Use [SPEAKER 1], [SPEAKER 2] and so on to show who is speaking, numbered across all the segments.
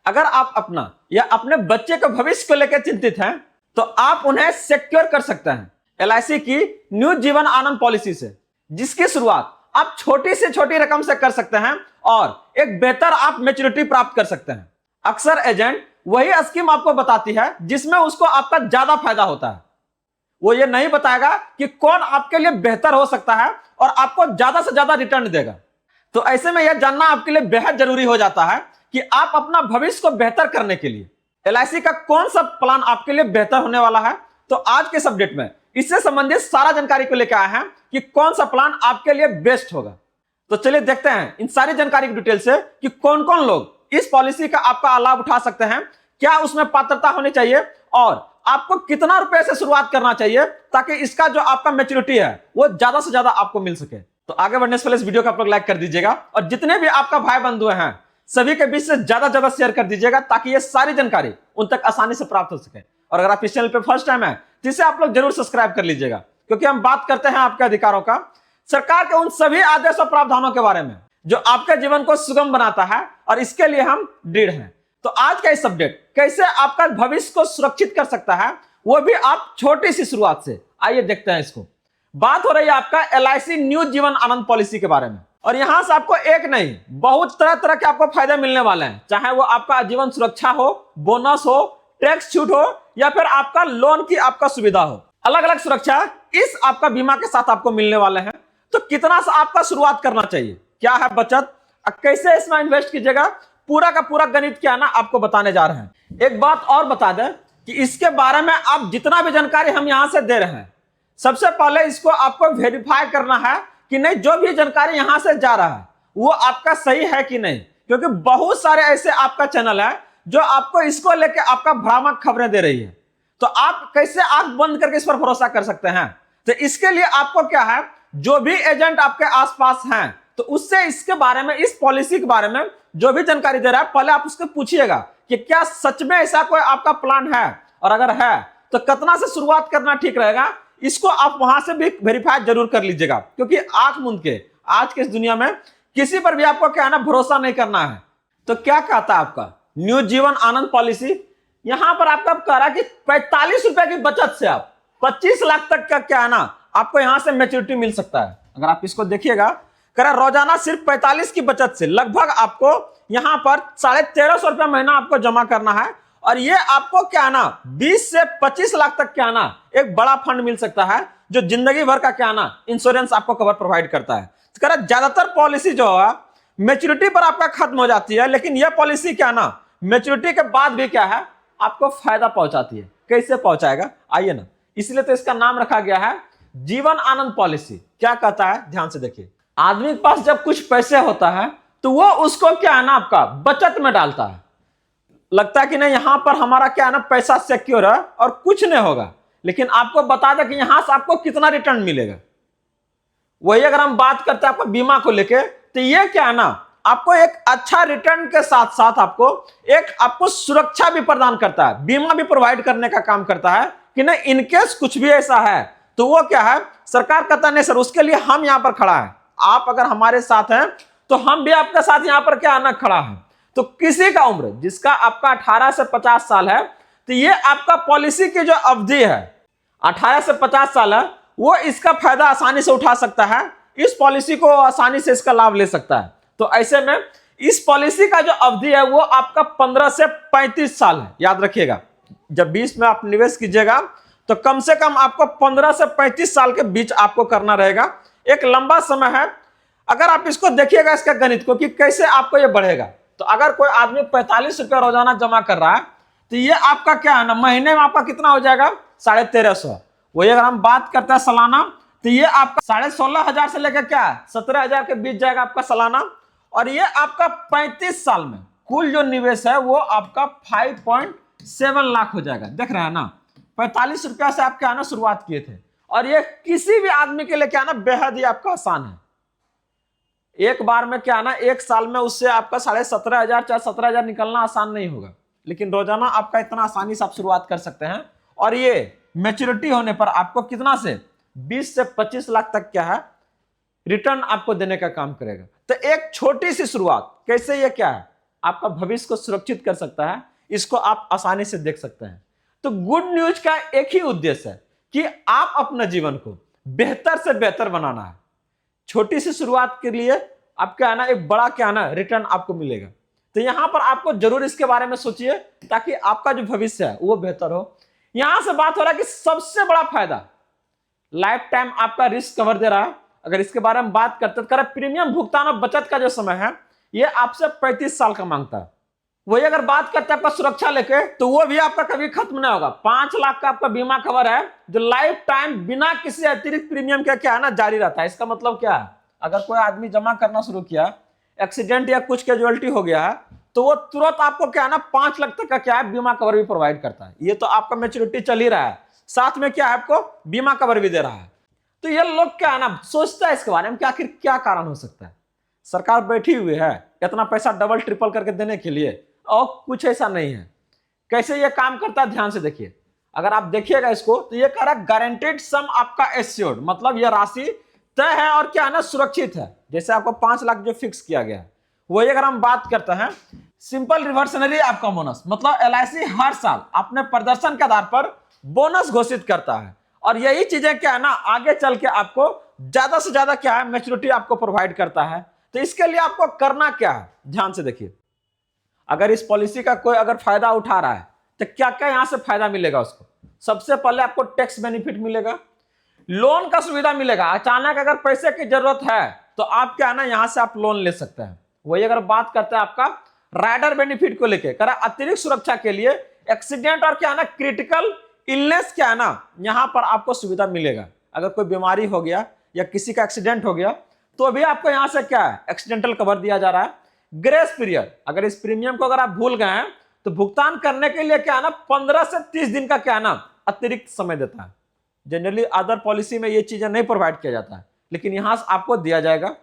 [SPEAKER 1] अगर आप अपना या अपने बच्चे के भविष्य को लेकर चिंतित हैं तो आप उन्हें सिक्योर कर सकते हैं एलआईसी की न्यू जीवन आनंद पॉलिसी से, जिसकी शुरुआत आप छोटी से छोटी रकम से कर सकते हैं और एक बेहतर आप मैच्योरिटी प्राप्त कर सकते हैं। अक्सर एजेंट वही स्कीम आपको बताती है जिसमें उसको आपका ज्यादा फायदा होता है। वो ये नहीं बताएगा कि कौन आपके लिए बेहतर हो सकता है और आपको ज्यादा से ज्यादा रिटर्न देगा। तो ऐसे में यह जानना आपके लिए बेहद जरूरी हो जाता है कि आप अपना भविष्य को बेहतर करने के लिए एलआईसी का कौन सा प्लान आपके लिए बेहतर होने वाला है। तो आज के अपडेट में इससे संबंधित सारा जानकारी को लेकर आए हैं कि कौन सा प्लान आपके लिए बेस्ट होगा। तो चलिए देखते हैं इन सारी जानकारी की डिटेल से कि कौन कौन लोग इस पॉलिसी का आपका लाभ उठा सकते हैं, क्या उसमें पात्रता होनी चाहिए और आपको कितना रुपए से शुरुआत करना चाहिए ताकि इसका जो आपका मैच्योरिटी है वो ज्यादा से ज्यादा आपको मिल सके। तो आगे बढ़ने से पहले इस वीडियो को आप लोग लाइक कर दीजिएगा और जितने भी आपका भाई बंधु हैं सभी के बीच से ज्यादा शेयर कर दीजिएगा ताकि ये सारी जानकारी उन तक आसानी से प्राप्त हो सके। और अगर आप इस चैनल पे फर्स्ट टाइम है तो इसे आप लोग जरूर सब्सक्राइब कर लीजिएगा, क्योंकि हम बात करते हैं आपके अधिकारों का, सरकार के उन सभी आदेश और प्रावधानों के बारे में जो आपके जीवन को सुगम बनाता है और इसके लिए हम दृढ़ हैं। तो आज का इस अपडेट कैसे आपका भविष्य को सुरक्षित कर सकता है, वो भी आप छोटी सी शुरुआत से। आइए देखते हैं इसको। बात हो रही है आपका LIC new Jeevan Anand policy के बारे में, और यहां से आपको एक नहीं बहुत तरह तरह के आपको फायदे मिलने वाले हैं, चाहे वो आपका आजीवन सुरक्षा हो, बोनस हो, टैक्स छूट हो या फिर आपका लोन की आपका सुविधा हो। अलग अलग सुरक्षा इस आपका बीमा के साथ आपको मिलने वाले हैं। तो कितना सा आपका शुरुआत करना चाहिए, क्या है बचत, कैसे इसमें इन्वेस्ट कीजिएगा, पूरा का पूरा गणित क्या ना आपको बताने जा रहे हैं। एक बात और बता दें कि इसके बारे में आप जितना भी जानकारी हम यहां से दे रहे हैं, सबसे पहले इसको आपको वेरीफाई करना है कि नहीं जो भी जानकारी यहां से जा रहा है वो आपका सही है कि नहीं, क्योंकि बहुत सारे ऐसे आपका चैनल है जो आपको इसको लेके आपका भ्रामक खबरें दे रही है। तो आप कैसे आंख बंद करके इस पर भरोसा कर सकते हैं। तो इसके लिए आपको क्या है, जो भी एजेंट आपके आसपास हैं तो उससे इसके बारे में, इस पॉलिसी के बारे में जो भी जानकारी दे रहा है, पहले आप उसको पूछिएगा कि क्या सच में ऐसा कोई आपका प्लान है, और अगर है तो कितना से शुरुआत करना ठीक रहेगा। इसको आप वहां से भी वेरीफाई जरूर कर लीजिएगा, क्योंकि आंख मूंद के आज के इस दुनिया में किसी पर भी आपको क्या है ना भरोसा नहीं करना है। तो क्या कहता है आपका न्यू जीवन आनंद पॉलिसी, यहां पर आपका कह रहा है कि 45 रुपए की बचत से आप 25 लाख तक का क्या है ना आपको यहां से मैच्योरिटी मिल सकता है। अगर आप इसको देखिएगा, कह रहा रोजाना सिर्फ 45 की बचत से लगभग आपको यहां पर 1350 रुपया महीना आपको जमा करना है, और ये आपको क्या है ना 20 से 25 लाख तक क्या है ना एक बड़ा फंड मिल सकता है जो जिंदगी भर का क्या है ना इंश्योरेंस आपको कवर प्रोवाइड करता है। तो कह रहा ज्यादातर पॉलिसी जो है मैच्योरिटी पर आपका खत्म हो जाती है, लेकिन यह पॉलिसी क्या ना मैच्योरिटी के बाद भी क्या है आपको फायदा पहुंचाती है। कैसे पहुंचाएगा आइए ना, इसलिए तो इसका नाम रखा गया है जीवन आनंद पॉलिसी। क्या कहता है ध्यान से देखिए, आदमी के पास जब कुछ पैसे होता है तो वो उसको क्या है ना आपका बचत में डालता है, लगता है कि नहीं यहां पर हमारा क्या है ना पैसा सिक्योर है और कुछ नहीं होगा, लेकिन आपको बता दें कि यहां से आपको कितना रिटर्न मिलेगा। वही अगर हम बात करते हैं आपको बीमा को लेके, तो ये क्या है ना आपको एक अच्छा रिटर्न के साथ साथ आपको सुरक्षा भी प्रदान करता है, बीमा भी प्रोवाइड करने का काम करता है कि नहीं इनकेस कुछ भी ऐसा है तो वो क्या है सरकार कहता नहीं सर उसके लिए हम यहां पर खड़ा है, आप अगर हमारे साथ हैं तो हम भी आपके साथ यहां पर क्या आना खड़ा है। तो किसी का उम्र जिसका आपका 18 से 50 साल है, तो ये आपका पॉलिसी की जो अवधि है 18 से 50 साल है, वो इसका फायदा आसानी से उठा सकता है, इस पॉलिसी को आसानी से इसका लाभ ले सकता है। तो ऐसे में इस पॉलिसी का जो अवधि है वो आपका 15 से 35 साल है। याद रखिएगा जब 20 में आप निवेश कीजिएगा तो कम से कम आपको 15 से 35 साल के बीच आपको करना रहेगा, एक लंबा समय है। अगर आप इसको देखिएगा इसका गणित को कि कैसे आपको ये बढ़ेगा, तो अगर कोई आदमी 45 रुपया रोजाना जमा कर रहा है तो ये आपका क्या है ना महीने में आपका कितना हो जाएगा 1350। वही अगर हम बात करते हैं सालाना, तो ये आपका 16,500 से लेकर क्या 17,000 के बीच जाएगा आपका सालाना, और ये आपका 35 साल में कुल जो निवेश है वो आपका 5.7 लाख हो जाएगा। देख रहे हैं ना 45 रुपया से आप क्या ना शुरुआत किए थे, और ये किसी भी आदमी के लिए क्या ना बेहद ही आपका आसान है। एक बार में क्या ना एक साल में उससे आपका 17,500 चाहे 17,000 निकलना आसान नहीं होगा, लेकिन रोजाना आपका इतना आसानी से आप शुरुआत कर सकते हैं, और ये मैच्योरिटी होने पर आपको कितना से 20 से 25 लाख तक क्या है रिटर्न आपको देने का काम करेगा। तो एक छोटी सी शुरुआत कैसे ये क्या है आपका भविष्य को सुरक्षित कर सकता है, इसको आप आसानी से देख सकते हैं। तो गुड न्यूज का एक ही उद्देश्य है कि आप अपने जीवन को बेहतर से बेहतर बनाना है। छोटी सी शुरुआत के लिए आप क्या है ना, एक बड़ा क्या है ना रिटर्न आपको मिलेगा। तो यहां पर आपको जरूर इसके बारे में सोचिए ताकि आपका जो भविष्य है वो बेहतर हो। यहां से बात हो रहा है कि सबसे बड़ा फायदा लाइफ टाइम आपका रिस्क कवर दे रहा है। अगर इसके बारे में बात करते तो प्रीमियम भुगतान और बचत का जो समय है ये आपसे 35 साल का मांगता है। वही अगर बात करते हैं आपका सुरक्षा लेके, तो वो भी आपका कभी खत्म नहीं होगा। 5 लाख का आपका बीमा कवर है जो लाइफ टाइम बिना किसी अतिरिक्त प्रीमियम के क्या है ना जारी रहता है। इसका मतलब क्या है, अगर कोई आदमी जमा करना शुरू किया, एक्सीडेंट या कुछ कैजुअलिटी हो गया है, तो वो तुरंत आपको क्या है ना 5 लाख तक का क्या है बीमा कवर भी प्रोवाइड करता है। ये तो आपका मैच्योरिटी चल ही रहा है, साथ में क्या है आपको बीमा कवर भी दे रहा है। तो ये लोग क्या है ना सोचता है इसके बारे में कि आखिर क्या कारण हो सकता है। सरकार बैठी हुई है इतना पैसा डबल ट्रिपल करके देने के लिए, और कुछ ऐसा नहीं है। कैसे ये काम करता है ध्यान से देखिए। अगर आप देखिएगा इसको तो ये कह रहा है गारंटेड सम आपका एश्योर्ड, मतलब ये राशि तय है और क्या है ना सुरक्षित है। जैसे आपको 5 लाख जो फिक्स किया गया है, वही अगर हम बात करते हैं सिंपल रिवर्सनरी आपका बोनस, मतलब एलआईसी हर साल अपने प्रदर्शन के आधार पर बोनस घोषित करता है। और यही चीजें क्या है ना आगे चल के आपको ज्यादा से ज्यादा क्या है मैच्योरिटी आपको प्रोवाइड करता है। तो इसके लिए आपको करना क्या है ध्यान से देखिए। अगर इस पॉलिसी का कोई अगर फायदा उठा रहा है तो क्या क्या यहां से फायदा मिलेगा उसको। सबसे पहले आपको टैक्स बेनिफिट मिलेगा, लोन का सुविधा मिलेगा। अचानक अगर पैसे की जरूरत है तो आप क्या है ना यहां से आप लोन ले सकते हैं। वही अगर बात करते हैं आपका राइडर बेनिफिट को लेकर, करा अतिरिक्त सुरक्षा के लिए एक्सीडेंट और क्या है ना क्रिटिकल इलनेस क्या है ना यहां पर आपको सुविधा मिलेगा। अगर कोई बीमारी हो गया या किसी का एक्सीडेंट हो गया तो भी आपको यहां से क्या है एक्सीडेंटल कवर दिया जा रहा है। ग्रेस पीरियड, अगर इस प्रीमियम को अगर आप भूल गए हैं तो भुगतान करने के लिए क्या है ना 15 से 30 दिन का क्या है ना अतिरिक्त समय देता है। जनरली अदर पॉलिसी में ये चीजें नहीं प्रोवाइड किया जाता है, लेकिन यहां से आपको दिया जाएगा।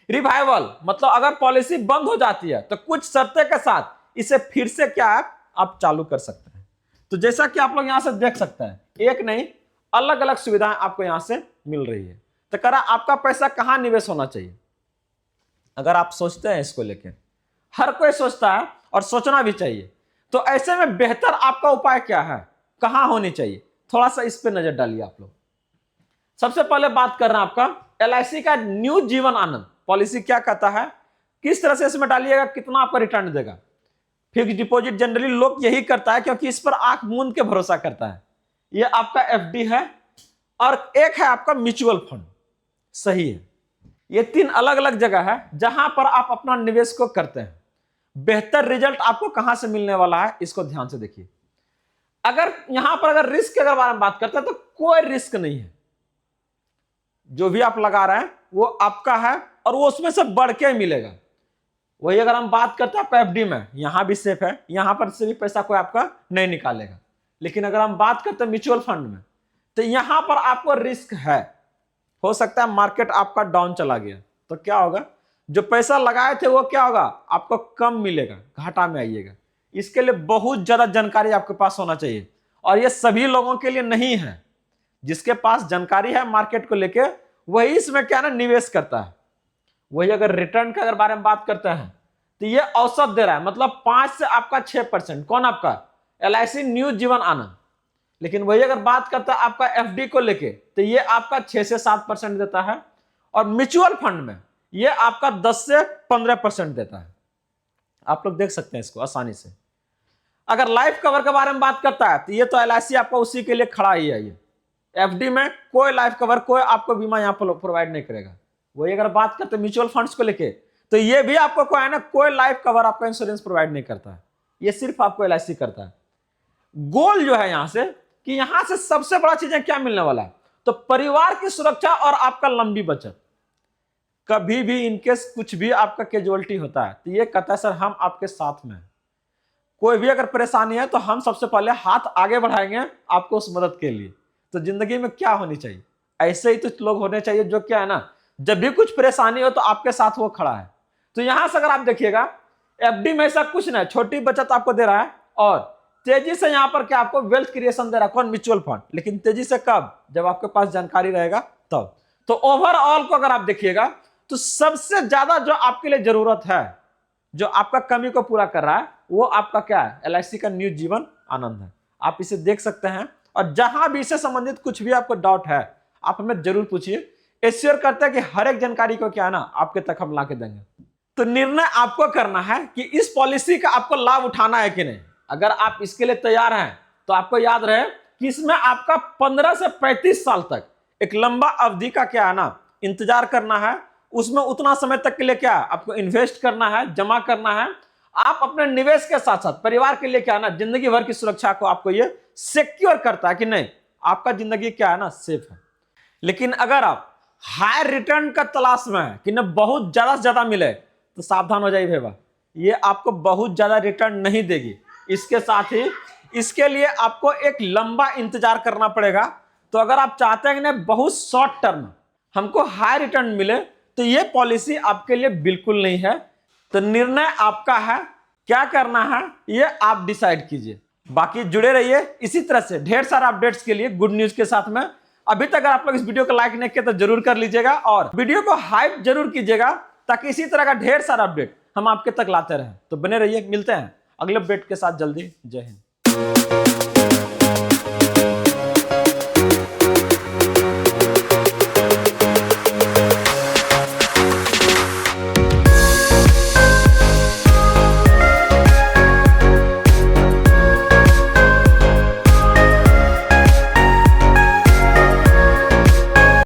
[SPEAKER 1] रिवाइवल, मतलब अगर पॉलिसी बंद हो जाती है तो कुछ शर्तें के साथ इसे फिर से क्या है आप चालू कर सकते हैं। तो जैसा कि आप लोग यहां से देख सकते हैं, एक नहीं अलग अलग सुविधाएं आपको यहां से मिल रही है। तो करा आपका पैसा कहां निवेश होना चाहिए, अगर आप सोचते हैं इसको लेके, हर कोई सोचता है और सोचना भी चाहिए। तो ऐसे में बेहतर आपका उपाय क्या है, कहां होनी चाहिए, थोड़ा सा इस पे नजर डालिए आप लोग। सबसे पहले बात कर रहे हैं आपका एलआईसी का न्यू जीवन आनंद पॉलिसी क्या कहता है, किस तरह से इसमें डालिएगा, कितना आपका रिटर्न देगा। फिक्स डिपॉजिट जनरली लोग यही करता है क्योंकि इस पर आंख मूंद के भरोसा करता है। ये आपका एफडी है और एक है आपका म्यूचुअल फंड, सही है। ये 3 अलग अलग जगह है जहां पर आप अपना निवेश को करते हैं। बेहतर रिजल्ट आपको कहां से मिलने वाला है इसको ध्यान से देखिए। अगर यहां पर अगर रिस्क के बारे में बात करते हैं तो कोई रिस्क नहीं है। जो भी आप लगा रहे हैं वो आपका है और वो उसमें से बढ़ के मिलेगा। वही अगर हम बात करते हैं आपका एफडी में, यहां भी सेफ है, यहां पर से भी पैसा कोई आपका नहीं निकालेगा। लेकिन अगर हम बात करते हैं म्यूचुअल फंड में तो यहां पर आपको रिस्क है। हो सकता है मार्केट आपका डाउन चला गया तो क्या होगा, जो पैसा लगाए थे वो क्या होगा आपको कम मिलेगा, घाटा में आइएगा। इसके लिए बहुत ज्यादा जानकारी आपके पास होना चाहिए और ये सभी लोगों के लिए नहीं है। जिसके पास जानकारी है मार्केट को लेके वही इसमें क्या ना निवेश करता है। वही अगर रिटर्न का अगर बारे में बात करते हैं तो ये औसत दे रहा है, मतलब 5 से आपका 6%। कौन आपका एलआईसी न्यू जीवन आनंद। लेकिन वही अगर बात करता है आपका एफडी को लेके तो ये आपका 6 से 7% देता है और म्यूचुअल फंड में ये आपका 10 से 15% देता है। आप लोग देख सकते हैं इसको आसानी से। अगर लाइफ कवर के बारे में बात करता है तो ये तो एलआईसी आपको उसी के लिए खड़ा ही है। ये एफडी में कोई लाइफ कवर कोई आपको बीमा यहां पर प्रोवाइड नहीं करेगा। वही अगर बात करते हैं म्यूचुअल फंड्स को लेके तो ये भी आपको कोई है ना कोई लाइफ कवर आपका इंश्योरेंस प्रोवाइड नहीं करता है, ये सिर्फ आपको एलआईसी करता है। गोल जो है यहां से कि यहां से सबसे बड़ा चीजें क्या मिलने वाला है, तो परिवार की सुरक्षा और आपका लंबी बचत। कभी भी इनकेस कुछ भी आपका कैजुअलिटी होता है तो ये कहता है सर हम आपके साथ में हैं। कोई भी अगर परेशानी है तो हम सबसे पहले हाथ आगे बढ़ाएंगे आपको उस मदद के लिए। तो जिंदगी में क्या होनी चाहिए, ऐसे ही तो लोग होने चाहिए जो क्या है ना जब भी कुछ परेशानी हो तो आपके साथ वो खड़ा है। तो यहां से अगर आप देखिएगा एफडी में ऐसा कुछ नहीं, छोटी बचत आपको दे रहा है और तेजी से यहां पर क्या आपको वेल्थ क्रिएशन दे रहा है। कौन, म्यूचुअल फंड। लेकिन तेजी से कब, जब आपके पास जानकारी रहेगा तब। तो ओवरऑल को अगर आप देखिएगा तो सबसे ज्यादा जो आपके लिए जरूरत है जो आपका कमी को पूरा कर रहा है वो आपका क्या है, LIC का न्यू जीवन आनंद है। आप इसे देख सकते हैं और जहां भी इससे संबंधित कुछ भी आपको डाउट है आप हमें जरूर पूछिए। एश्योर करते हैं कि हर एक जानकारी को क्या है ना आपके तक हम ला के देंगे। तो निर्णय आपको करना है कि इस पॉलिसी का आपको लाभ उठाना है कि नहीं। अगर आप इसके लिए तैयार हैं तो आपको याद रहे कि इसमें आपका 15 से 35 साल तक एक लंबा अवधि का क्या है ना इंतजार करना है। उसमें उतना समय तक के लिए क्या आपको इन्वेस्ट करना है, जमा करना है। आप अपने निवेश के साथ साथ परिवार के लिए क्या है ना जिंदगी भर की सुरक्षा को आपको ये सिक्योर करता है कि नहीं आपका जिंदगी क्या है ना सेफ है। लेकिन अगर आप हाई रिटर्न का तलाश में है कि ना बहुत ज्यादा से ज्यादा मिले तो सावधान हो जाइए भैया, ये आपको बहुत ज्यादा रिटर्न नहीं देगी। इसके साथ ही इसके लिए आपको एक लंबा इंतजार करना पड़ेगा। तो अगर आप चाहते हैं कि ना बहुत शॉर्ट टर्म हमको हाई रिटर्न मिले तो ये पॉलिसी आपके लिए बिल्कुल नहीं है। तो निर्णय आपका है, क्या करना है ये आप डिसाइड कीजिए। बाकी जुड़े रहिए इसी तरह से ढेर सारा अपडेट्स के लिए गुड न्यूज के साथ में। अभी तक अगर आप लोग इस वीडियो को लाइक नहीं किया तो जरूर कर लीजिएगा और वीडियो को हाइप जरूर कीजिएगा ताकि इसी तरह का ढेर सारा अपडेट हम आपके तक लाते रहें। तो बने रहिए, मिलते हैं अगले अपडेट के साथ जल्दी। जय हिंद।